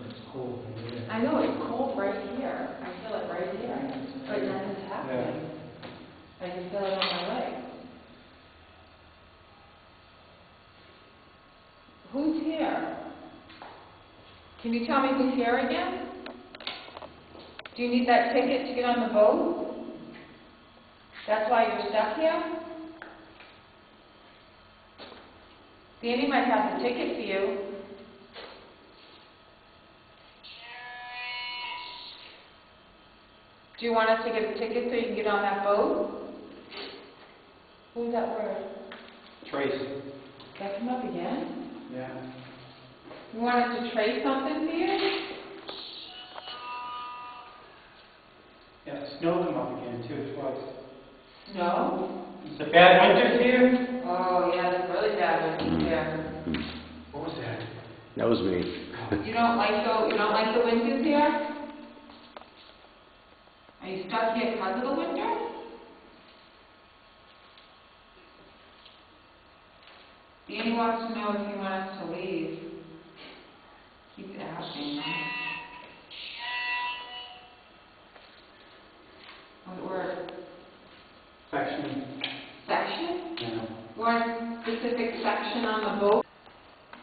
it's cold in here. I know, it's cold right here. I feel it right here, but nothing's happening. I can feel it on my legs. Who's here? Can you tell me who's here again? Do you need that ticket to get on the boat? That's why you're stuck here? Danny might have the ticket for you. Do you want us to get a ticket so you can get on that boat? Who's that word? Trace. Did that come up again? Yeah. You want us to trace something for you? Yeah, snow come up again too, twice. No. It's a bad winter here? Oh, yeah, that's really bad when you're here. What was that? That was me. You don't like the winters here? Are you stuck here because of the winter? Danny wants to know if you want us to leave. Keep asking. What word? Section. Section? Yeah. You want a specific section on the boat?